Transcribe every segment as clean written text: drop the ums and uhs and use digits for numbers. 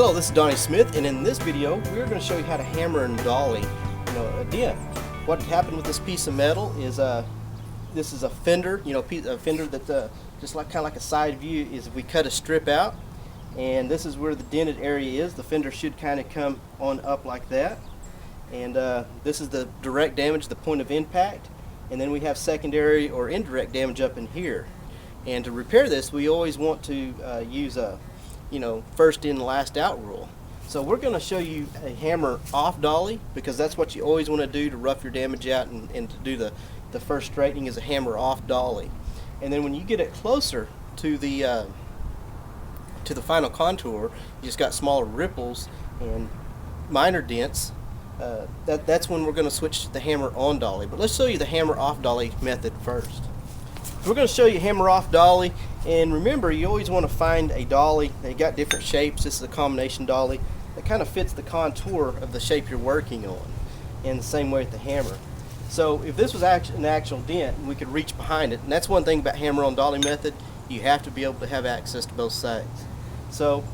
Hello, this is Donnie Smith, and in this video we're going to show you how to hammer and dolly a dent. What happened with this piece of metal is this is a fender, a fender that just kind of like a side view is if we cut a strip out, and this is where the dented area is. The fender should kind of come on up like that, and this is the direct damage, the point of impact, and then we have secondary or indirect damage up in here. And to repair this, we always want to use a first in last out rule. So we're going to show you a hammer off dolly, because that's what you always want to do to rough your damage out and to do the first straightening is a hammer off dolly. And then when you get it closer to the final contour, you just got smaller ripples and minor dents. That's when we're going to switch to the hammer on dolly. But let's show you the hammer off dolly method first. We're going to show you hammer off dolly, and remember, you always want to find a dolly. They got different shapes. This is a combination dolly that kind of fits the contour of the shape you're working on, and the same way with the hammer. So if this was an actual dent, we could reach behind it, and that's one thing about hammer on dolly method. You have to be able to have access to both sides. So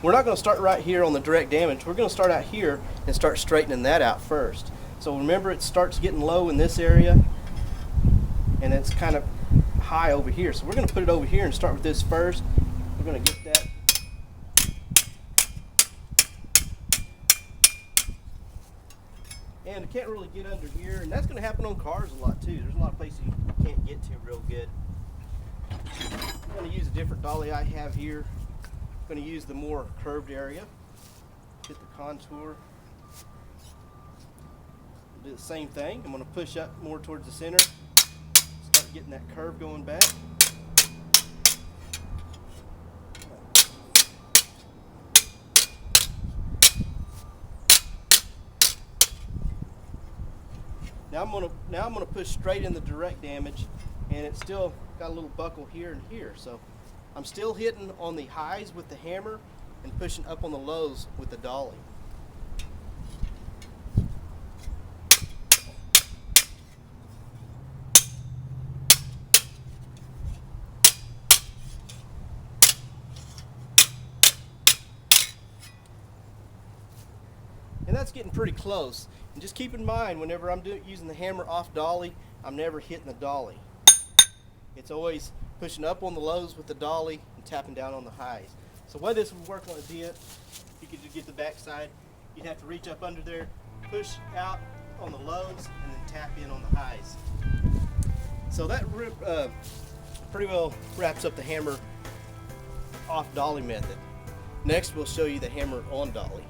we're not going to start right here on the direct damage. We're going to start out here and start straightening that out first. So remember, it starts getting low in this area, and it's kind of high over here. So we're going to put it over here and start with this first. We're going to get that. And it can't really get under here, and that's going to happen on cars a lot too. There's a lot of places you can't get to real good. I'm going to use a different dolly I have here. I'm going to use the more curved area. Hit the contour. Do the same thing. I'm going to push up more towards the center. Start getting that curve going back. Now I'm gonna push straight in the direct damage, and it's still got a little buckle here and here. So I'm still hitting on the highs with the hammer and pushing up on the lows with the dolly. And that's getting pretty close. And just keep in mind, whenever I'm using the hammer off dolly, I'm never hitting the dolly. It's always pushing up on the lows with the dolly and tapping down on the highs. So why this would work on a dent, you could just get the back side, you'd have to reach up under there, push out on the lows, and then tap in on the highs. So that pretty well wraps up the hammer off dolly method. Next, we'll show you the hammer on dolly.